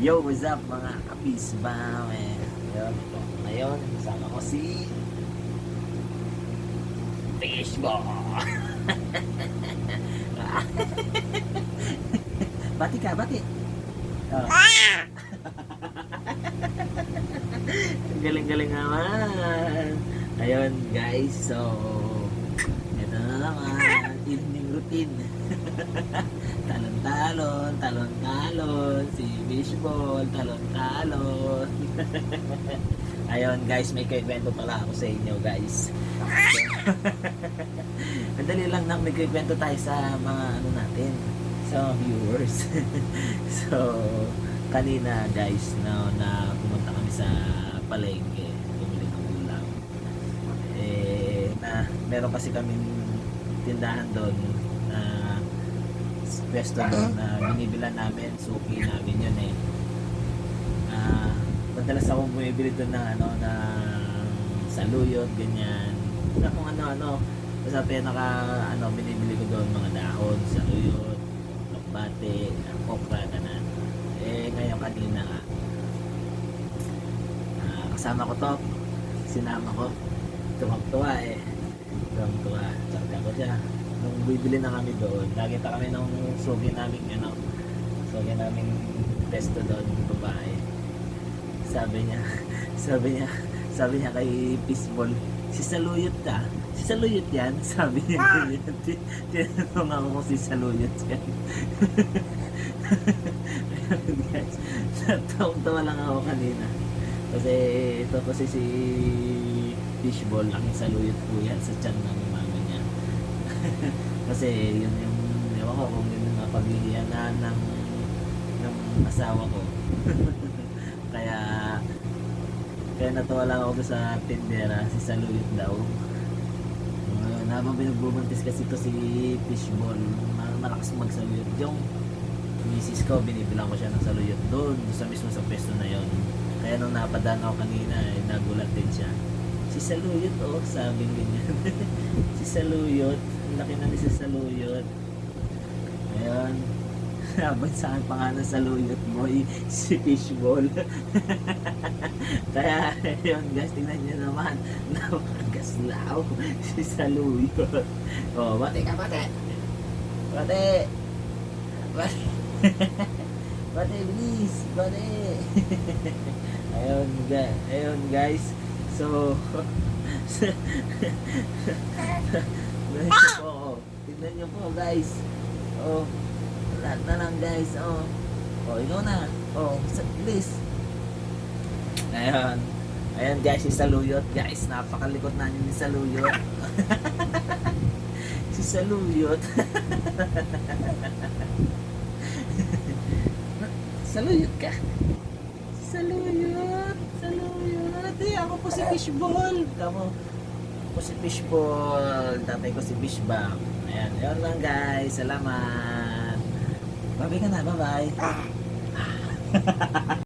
Yo, what's up mga kabisbaw? Ngayon, kasama ko si Fishball. Bati ka, bati. Oh. Galing-galing naman. Ayun guys, so ito na naman, evening routine. Talon-talon, talon-talon, si Fishball, talon-talon. Ayun guys, may kwento pala ako sa inyo guys. Madali lang nang may kwento tayo sa mga ano natin, sa viewers. So, kanina guys, na pumunta kami sa palengke, bumili ng ulam. Meron kasi kaming tindahan doon na pwesto doon na binibilan namin, suki namin yun eh. Madalas ako bumibili doon ng ano, na saluyot, ganyan. Na kung ano-ano, basta binibili ko doon mga dahon, saluyot, lokbate, okra, ganan. Ngayon kanina nga, kasama ko to, sinama ko, tumagtuwa eh. Tumagtuwa, sabi ko siya. Nung bibili na kami doon, nakita kami nung sugi naming pesto doon, babae. Sabi niya kay Fishball, si Saluyot ka? Si Saluyot yan? Sabi niya. Tinanong ako kung si Saluyot yan. Guys, tawa lang ako kanina. Kasi ito kasi si Fishball, ang saluyot po yan sa tiyan ng mama niya. Kasi yun yung, ewan ko kung yun yung napaglihanan ng asawa ko. kaya natuwa lang ako sa tindera, si Saluyot daw. Habang pinagbubuntis kasi ito si Fishball, malakas magsaluyot. Yung misis ko, binibilang ko siya ng saluyot doon sa mismo sa pesto na yon. Kaya nung napadaan ako kanina, nagulat din siya. Si Saluyot, oh, sabi ganyan. Si Saluyot, laki na ni si Saluyot. Ayun. Habang saan pangalan Saluyot boy, si Fishball. Kaya, yun guys, tingnan nyo naman. Napakaslaw si Saluyot. Oh, bate ka, bate! Bate! Bate! Bate, bilis! Bate! Ayun guys. So, tignan nyo po guys. Oh, lahat na lang guys. Oh, ikaw na. Oh, bilis. Ayun guys, si Saluyot guys. Napakalikot na niyo ni Saluyot. Si Saluyot. Saluyot ka. Saluyot. Ako po si Fishball. Ako po si Fishball. Tatay ko si Fishball. Ayan, yun lang guys. Salamat. Bye-bye ka na. Bye-bye.